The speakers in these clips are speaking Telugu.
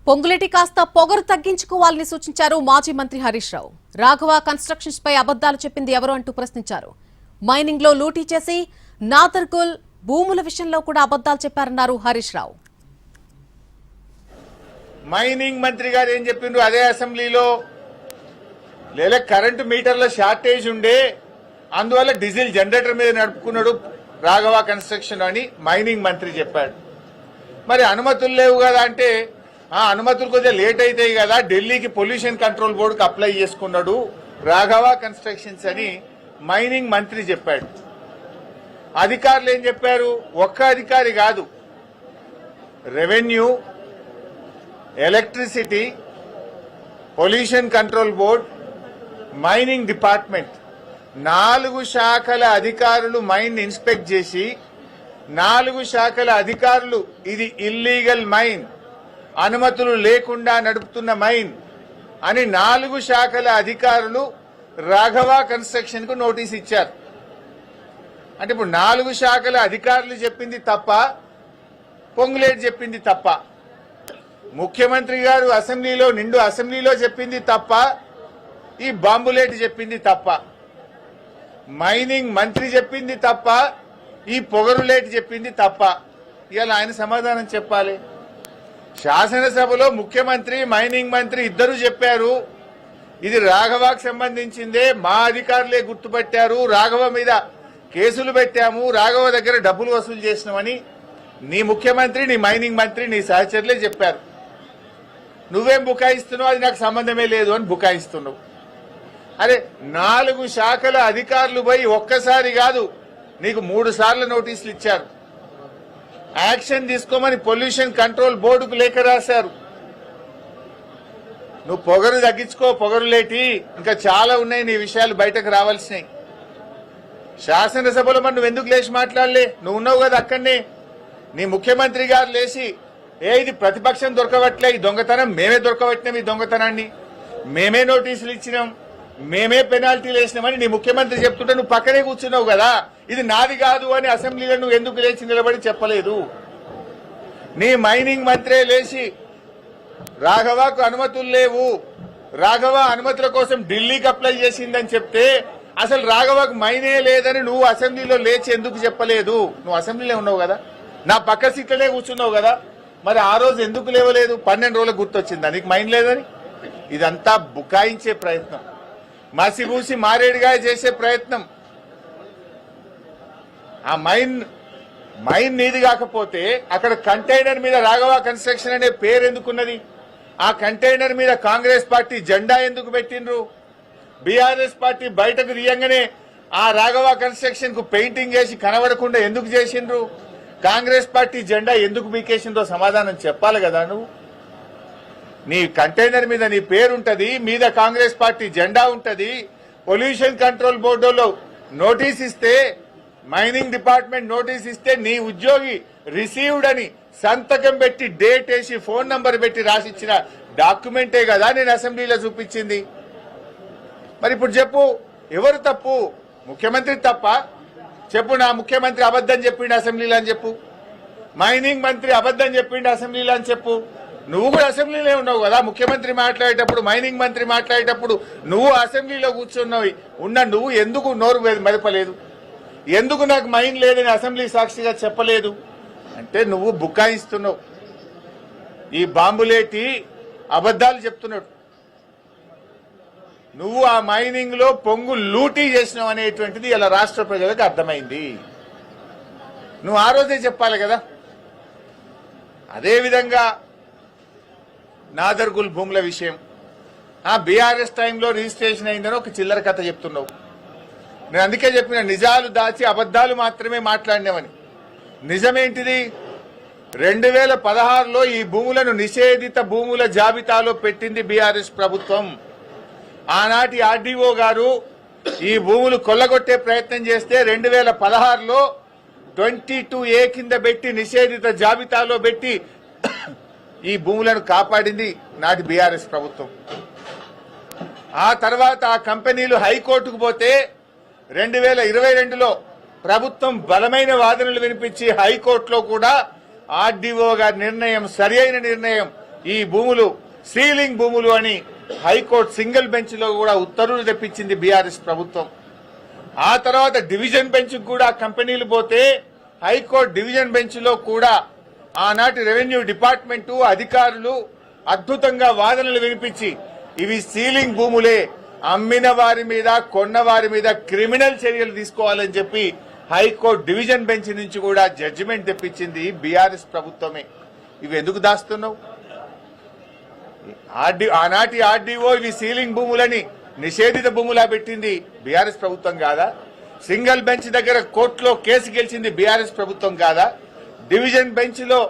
పొంగులేటి కాస్త పొగరు తగ్గించుకోవాలని సూచించారు మాజీ మంత్రి హరీష్ రావు. రాఘవ కన్స్ట్రక్షన్స్ పై అబద్దాలు చెప్పింది ఎవరు అంటూ ప్రశ్నించారు. మైనింగ్ లో లూటీ చేసి నాదర్గుల్ భూముల విషయంలో కూడా అబద్దాలు చెప్పారన్నారు హరీష్ రావు. మైనింగ్ మంత్రి గారు ఏం చెప్పిండ్రు అదే అసెంబ్లీలో, లేదా కరెంటు మీటర్ల షార్టేజ్ ఉండే అందువల్ల డీజిల్ జనరేటర్ మీద నడుపుకున్నాడు రాఘవ కన్స్ట్రక్షన్ అని మైనింగ్ మంత్రి చెప్పాడు. మరి అనుమతులు లేవు కదా అంటే, అనుమతులు కొంచెం లేట్ అవుతాయి కదా, ఢిల్లీకి పొల్యూషన్ కంట్రోల్ బోర్డుకి అప్లై చేసుకున్నాడు రాఘవ కన్స్ట్రక్షన్స్ అని మైనింగ్ మంత్రి చెప్పాడు. అధికారులు ఏం చెప్పారు? ఒక్క అధికారి కాదు, revenue, electricity, pollution control board, mining department 4 శాఖల అధికారులు మైన్ ఇన్స్పెక్ట్ చేసి 4 శాఖల అధికారులు ఇది ఇల్లీగల్ మైన్, అనుమతులు లేకుండా నడుపుతున్న మైన్ అని 4 శాఖల అధికారులు రాఘవ కన్స్ట్రక్షన్ కు నోటీస్ ఇచ్చారు. అంటే ఇప్పుడు 4 శాఖల అధికారులు చెప్పింది తప్ప, పొంగులేటి చెప్పింది తప్ప, ముఖ్యమంత్రి గారు నిండు అసెంబ్లీలో చెప్పింది తప్ప, ఈ బాంబులేటి చెప్పింది తప్ప, మైనింగ్ మంత్రి చెప్పింది తప్ప, ఈ పొగరులేటి చెప్పింది తప్ప. ఇవాళ ఆయన సమాధానం చెప్పాలి. శాసనసభలో ముఖ్యమంత్రి, మైనింగ్ మంత్రి ఇద్దరు చెప్పారు ఇది రాఘవకు సంబంధించిందే, మా అధికారులే గుర్తుపట్టారు, రాఘవ మీద కేసులు పెట్టాము, రాఘవ దగ్గర డబ్బులు వసూలు చేసినామని నీ ముఖ్యమంత్రి, నీ మైనింగ్ మంత్రి, నీ సహచరులే చెప్పారు. నువ్వేం బుకాయిస్తున్నావు, అది నాకు సంబంధమే లేదు అని బుకాయిస్తున్నావు. అరే 4 శాఖల అధికారులు పోయి ఒక్కసారి కాదు నీకు 3 సార్లు నోటీసులు ఇచ్చారు. యాక్షన్ తీసుకోమని పొల్యూషన్ కంట్రోల్ బోర్డుకు లేఖ రాశారు. నువ్వు పొగరు తగ్గించుకో, పొగరులేటి, ఇంకా చాలా ఉన్నాయి నీ విషయాలు బయటకు రావాల్సినాయి. శాసనసభలో మరి నువ్వు ఎందుకు లేచి మాట్లాడలే? నువ్వు ఉన్నావు కదా అక్కడనే. నీ ముఖ్యమంత్రి గారు లేచి ఇది ప్రతిపక్షం దొరకవట్లే, ఈ దొంగతనం మేమే దొరకబట్టినాం, ఈ దొంగతనాన్ని మేమే నోటీసులు ఇచ్చినాం, మేమే పెనాల్టీలు వేసినామని నీ ముఖ్యమంత్రి చెప్తుంటే నువ్వు పక్కనే కూర్చున్నావు కదా. ఇది నాది కాదు అని అసెంబ్లీలో నువ్వు ఎందుకు లేచి నిలబడి చెప్పలేదు? నీ మైనింగ్ మంత్రే లేచి రాఘవకు అనుమతులు లేవు, రాఘవ అనుమతుల కోసం ఢిల్లీకి అప్లై చేసిందని చెప్తే అసలు రాఘవకు మైనే లేదని నువ్వు అసెంబ్లీలో లేచి ఎందుకు చెప్పలేదు? నువ్వు అసెంబ్లీలో ఉన్నావు కదా, నా పక్క సీట్లనే కూర్చున్నావు కదా, మరి ఆ రోజు ఎందుకు లేవలేదు? 12 రోజులకు గుర్తొచ్చిందా నీకు మైన్ లేదని? ఇదంతా బుకాయించే ప్రయత్నం, మసిబూసి మారేడుగా చేసే ప్రయత్నం. ఆ మైన్ నీది కాకపోతే అక్కడ కంటైనర్ మీద రాఘవ కన్స్ట్రక్షన్ అనే పేరు ఎందుకున్నది? ఆ కంటైనర్ మీద కాంగ్రెస్ పార్టీ జెండా ఎందుకు పెట్టిండ్రు? బీఆర్ఎస్ పార్టీ బయటకు తీయంగానే ఆ రాఘవ కన్స్ట్రక్షన్ కు పెయింటింగ్ వేసి కనబడకుండా ఎందుకు చేసిండ్రు? కాంగ్రెస్ పార్టీ జెండా ఎందుకు బీకేసిందో సమాధానం చెప్పాలి కదా. నువ్వు నీ కంటైనర్ మీద నీ పేరుంటది, మీద కాంగ్రెస్ పార్టీ జెండా ఉంటది. పొల్యూషన్ కంట్రోల్ బోర్డులో నోటీస్ ఇస్తే, మైనింగ్ డిపార్ట్మెంట్ నోటీస్ ఇస్తే నీ ఉద్యోగి రిసీవ్డ్ అని సంతకం పెట్టి డేట్ వేసి ఫోన్ నంబర్ పెట్టి రాసిచ్చిన డాక్యుమెంటే కదా నేను అసెంబ్లీలో చూపించింది. మరి ఇప్పుడు చెప్పు, ఎవరు తప్పు? ముఖ్యమంత్రి తప్ప? చెప్పు, నా ముఖ్యమంత్రి అబద్దం చెప్పిండు అసెంబ్లీలో అని చెప్పు, మైనింగ్ మంత్రి అబద్దం చెప్పిండు అసెంబ్లీలో అని చెప్పు. నువ్వు కూడా అసెంబ్లీలో ఉన్నావు కదా, ముఖ్యమంత్రి మాట్లాడేటప్పుడు, మైనింగ్ మంత్రి మాట్లాడేటప్పుడు నువ్వు అసెంబ్లీలో కూర్చున్నావు. నువ్వు ఎందుకు నోరు మెదపలేదు? ఎందుకు నాకు మైన్ లేదని అసెంబ్లీ సాక్షిగా చెప్పలేదు? అంటే నువ్వు బుకాయిస్తున్నావు. ఈ బాంబులేటి అబద్దాలు చెప్తున్నాడు. నువ్వు ఆ మైనింగ్ లో పొంగు లూటీ చేసినావు అనేటువంటిది ఇలా రాష్ట్ర ప్రజలకు అర్థమైంది. నువ్వు ఆ రోజే చెప్పాలి కదా. అదేవిధంగా నాదర్గుల్ భూముల విషయం, బీఆర్ఎస్ టైంలో రిజిస్ట్రేషన్ అయిందని ఒక చిల్లర కథ చెప్తున్నావు. నేను అందుకే చెప్పిన, నిజాలు దాచి అబద్దాలు మాత్రమే మాట్లాడినామని. నిజమేంటిది? 2016లో ఈ భూములను నిషేధిత భూముల జాబితాలో పెట్టింది బీఆర్ఎస్ ప్రభుత్వం. ఆనాటి ఆర్డీఓ గారు ఈ భూములు కొల్లగొట్టే ప్రయత్నం చేస్తే 2016లో 22A కింద పెట్టి నిషేధిత జాబితాలో పెట్టి ఈ భూములను కాపాడింది నాటి బీఆర్ఎస్ ప్రభుత్వం. ఆ తర్వాత ఆ కంపెనీలు హైకోర్టుకు పోతే 2022లో ప్రభుత్వం బలమైన వాదనలు వినిపించి హైకోర్టులో కూడా ఆర్డీఓ గారి నిర్ణయం సరి అయిన నిర్ణయం, ఈ భూములు సీలింగ్ భూములు అని హైకోర్టు సింగిల్ బెంచ్ లో కూడా ఉత్తర్వులు తెప్పించింది బీఆర్ఎస్ ప్రభుత్వం. ఆ తర్వాత డివిజన్ బెంచ్ కూడా కంపెనీలు పోతే హైకోర్టు డివిజన్ బెంచ్ లో కూడా ఆనాటి రెవెన్యూ డిపార్ట్మెంటు అధికారులు అద్భుతంగా వాదనలు వినిపించి ఇవి సీలింగ్ భూములే, అమ్మిన వారి మీద కొన్న వారి మీద క్రిమినల్ చర్యలు తీసుకోవాలని చెప్పి హైకోర్టు డివిజన్ బెంచ్ నుంచి కూడా జడ్జిమెంట్ తెప్పించింది బీఆర్ఎస్ ప్రభుత్వమే. ఇవి ఎందుకు దాస్తున్నావు? ఆనాటి ఆర్డీఓ ఇవి సీలింగ్ భూములని నిషేధిత భూములా పెట్టింది బీఆర్ఎస్ ప్రభుత్వం కాదా? సింగిల్ బెంచ్ దగ్గర కోర్టులో కేసు గెలిచింది బీఆర్ఎస్ ప్రభుత్వం కాదా? డివిజన్ బెంచ్ లో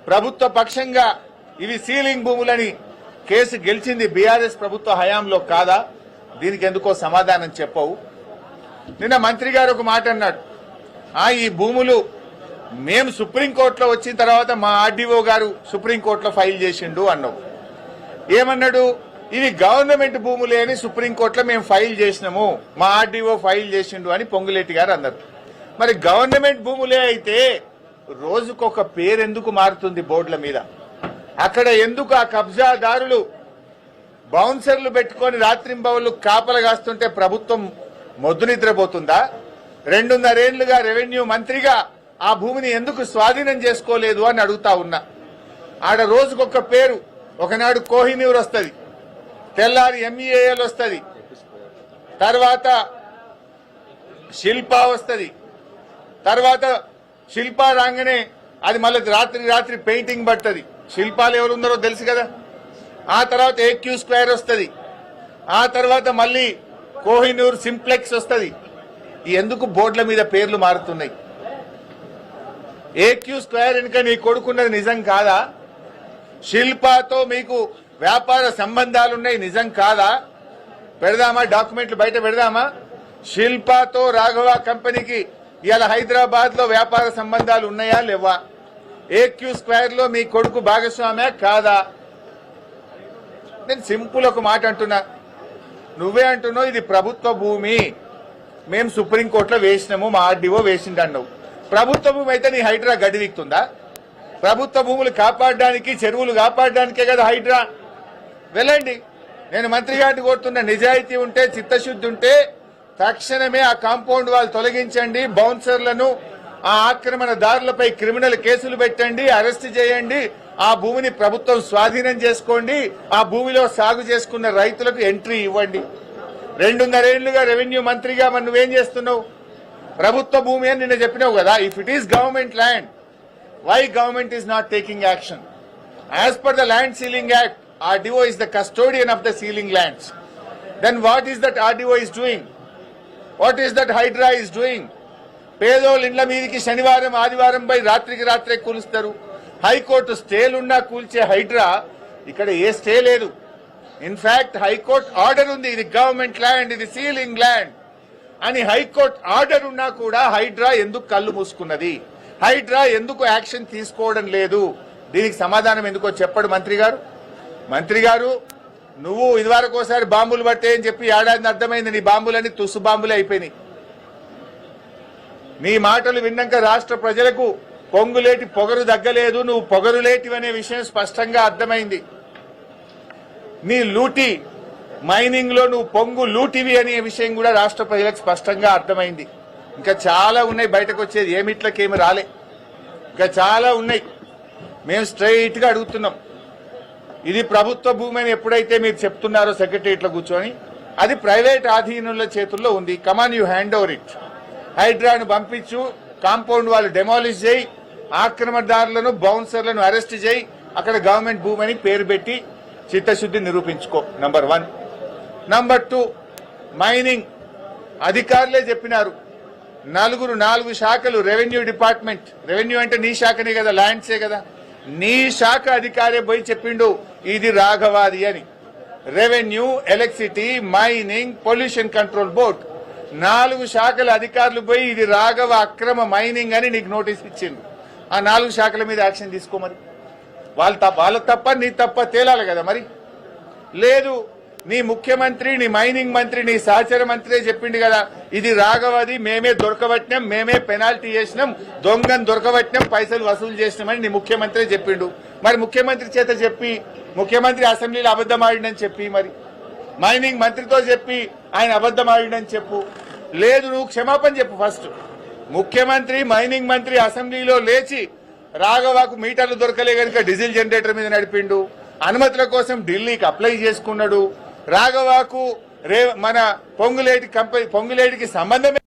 ప్రభుత్వ పక్షంగా ఇవి సీలింగ్ భూములని కేసు గెలిచింది బీఆర్ఎస్ ప్రభుత్వ హయాంలో కాదా? దీనికి ఎందుకో సమాధానం చెప్పవు. నిన్న మంత్రి గారు ఒక మాట అన్నాడు, ఈ భూములు మేము సుప్రీంకోర్టులో వచ్చిన తర్వాత మా ఆర్డీఓ గారు సుప్రీంకోర్టులో ఫైల్ చేసిండు అన్నావు. ఏమన్నాడు? ఇవి గవర్నమెంట్ భూములే అని సుప్రీంకోర్టులో మేము ఫైల్ చేసినాము, మా ఆర్డీఓ ఫైల్ చేసిండు అని పొంగులేటి గారు అన్నారు. మరి గవర్నమెంట్ భూములే అయితే రోజుకొక పేరెందుకు మారుతుంది బోర్డుల మీద? అక్కడ ఎందుకు ఆ కబ్జాదారులు బౌన్సర్లు పెట్టుకుని రాత్రింబవళ్లు కాపలు కాస్తుంటే ప్రభుత్వం మొద్దు నిద్రపోతుందా? 2.5 ఏళ్లుగా రెవెన్యూ మంత్రిగా ఆ భూమిని ఎందుకు స్వాధీనం చేసుకోలేదు అని అడుగుతా ఉన్నా. ఆడ రోజుకొక పేరు, ఒకనాడు కోహినూర్ వస్తుంది, తెల్లారి ఎంఈఏఎల్ వస్తుంది, తర్వాత శిల్పా వస్తుంది, తర్వాత శిల్పా రాగానే అది మళ్ళీ రాత్రి పెయింటింగ్ పడుతుంది. శిల్పాలు ఎవరు ఉన్నారో తెలుసు కదా. ఆ తర్వాత ఏక్యూ స్క్వేర్ వస్తుంది, ఆ తర్వాత మళ్ళీ కోహినూర్ సింప్లెక్స్ వస్తుంది. ఎందుకు బోర్డుల మీద పేర్లు మారుతున్నాయి? ఏక్యూ స్క్వేర్ వెనుక నీ కొడుకున్నది నిజం కాదా? శిల్పాతో మీకు వ్యాపార సంబంధాలున్నాయి నిజం కాదా? పెడదామా, డాక్యుమెంట్లు బయట పెడదామా? శిల్పాతో రాఘవ కంపెనీకి ఇవాళ హైదరాబాద్ లో వ్యాపార సంబంధాలు ఉన్నాయా లేవా? ఏక్యూ స్క్వేర్ లో మీ కొడుకు భాగస్వామ్యా కాదా? నేను సింపుల్ ఒక మాట అంటున్నా, నువ్వే అంటున్నావు ఇది ప్రభుత్వ భూమి, మేము సుప్రీంకోర్టులో వేసినాము, మా ఆర్డీఓ వేసిండు అన్నావు. ప్రభుత్వ భూమి అయితే నీ హైడ్రా గడివిక్తుందా? ప్రభుత్వ భూములు కాపాడడానికి, చెరువులు కాపాడడానికే కదా హైడ్రా. వెళ్ళండి, నేను మంత్రి గారిని కోరుతున్న, నిజాయితీ ఉంటే, చిత్తశుద్ధి ఉంటే తక్షణమే ఆ కాంపౌండ్ వాళ్ళు తొలగించండి, బౌన్సర్లను, ఆ ఆక్రమణదారులపై క్రిమినల్ కేసులు పెట్టండి, అరెస్ట్ చేయండి, ఆ భూమిని ప్రభుత్వం స్వాధీనం చేసుకోండి, ఆ భూమిలో సాగు చేసుకున్న రైతులకు ఎంట్రీ ఇవ్వండి. 2.5 ఏళ్లుగా రెవెన్యూ మంత్రిగా మరి నువ్వేం చేస్తున్నావు? ప్రభుత్వ భూమి అని నిన్న చెప్పినావు కదా. If it is government land, why government is not taking action? As per the land ceiling act, RDO is the custodian of the sealing lands. Then what is that RDO is doing? What is that Hydra is doing? పేదోళ్ళ ఇండ్ల మీదకి శనివారం ఆదివారం పై రాత్రికి రాత్రే కూలుస్తారు. హైకోర్టు స్టేలున్నా కూల్చే హైడ్రా ఇక్కడ ఏ స్టే లేదు. ఇన్ఫాక్ట్ హైకోర్టు ఆర్డర్ ఉంది, ఇది గవర్నమెంట్ ల్యాండ్, ఇది సీలింగ్ ల్యాండ్ అని హైకోర్టు ఆర్డర్ ఉన్నా కూడా హైడ్రా ఎందుకు కళ్ళు మూసుకున్నది? హైడ్రా ఎందుకు యాక్షన్ తీసుకోవడం లేదు? దీనికి సమాధానం ఎందుకో చెప్పడు మంత్రి గారు. మంత్రి గారు, నువ్వు ఇదివరకు ఒకసారి బాంబులు పట్టే అని చెప్పి ఏడాది అర్థమైంది, నీ బాంబులన్నీ తుస్సు బాంబులే అయిపోయినాయి. నీ మాటలు విన్నాక రాష్ట్ర ప్రజలకు పొంగులేటి పొగరు దగ్గలేదు, నువ్వు పొగరులేటివి అనే విషయం స్పష్టంగా అర్థమైంది. నీ లూటీ మైనింగ్ లో నువ్వు పొంగు లూటివి అనే విషయం కూడా రాష్ట్ర ప్రజలకు స్పష్టంగా అర్థమైంది. ఇంకా చాలా ఉన్నాయి బయటకు వచ్చేది, ఏమిట్లకేమి రాలే, ఇంకా చాలా ఉన్నాయి. మేము స్ట్రైట్ గా అడుగుతున్నాం, ఇది ప్రభుత్వ భూమి అని ఎప్పుడైతే మీరు చెప్తున్నారో సెక్రటరియట్లో కూర్చొని, అది ప్రైవేట్ ఆధీనుల చేతుల్లో ఉంది. కమాన్, యూ హ్యాండ్ ఓవర్ ఇట్. హైడ్రాను పంపించు, కాంపౌండ్ వాళ్ళు డెమాలిష్ చేయి, ఆక్రమణదారులను బౌన్సర్లను అరెస్ట్ చేయి, అక్కడ గవర్నమెంట్ భూమి అని పేరు పెట్టి చిత్తశుద్ధి నిరూపించుకో. నంబర్ 1. నంబర్ 2, మైనింగ్ అధికారులే చెప్పినారు, 4 శాఖలు, రెవెన్యూ డిపార్ట్మెంట్, రెవెన్యూ అంటే నీ శాఖనే కదా, ల్యాండ్సే కదా, నీ శాఖ అధికారే పోయి చెప్పిండు ఇది రాఘవాది అని. Revenue, electricity, mining, pollution control board, 4 శాఖల అధికారులు పోయి ఇది రాఘవ అక్రమ మైనింగ్ అని నీకు నోటీస్ ఇచ్చిండు. ఆ 4 శాఖల మీద యాక్షన్ తీసుకో. మరి వాళ్ళ తప్ప నీ తప్ప తేలాలి కదా. మరి లేదు, నీ ముఖ్యమంత్రి, నీ మైనింగ్ మంత్రి, నీ సహచర మంత్రి చెప్పిండు కదా ఇది రాఘవది, మేమే దొరకబట్టినాం, మేమే పెనాల్టీ చేసినాం, దొంగను దొరకబట్టినాం, పైసలు వసూలు చేసినామని నీ ముఖ్యమంత్రి చెప్పిండు. మరి ముఖ్యమంత్రి చేత చెప్పి ముఖ్యమంత్రి అసెంబ్లీలో అబద్ధం ఆడిందని చెప్పి మరి మైనింగ్ మంత్రితో చెప్పి ఆయన అబద్ధం ఆడిందని చెప్పు. లేదు, నువ్వు క్షమాపణ చెప్పు ఫస్ట్. ముఖ్యమంత్రి మైనింగ్ మంత్రి అసెంబ్లీలో లేచి రాఘవాకు మీటర్లు దొరకలే కనుక డీజిల్ జనరేటర్ మీద నడిపిండు, అనుమతుల కోసం ఢిల్లీకి అప్లై చేసుకున్నాడు. రాఘవాకు మన పొంగులేటికి సంబంధమే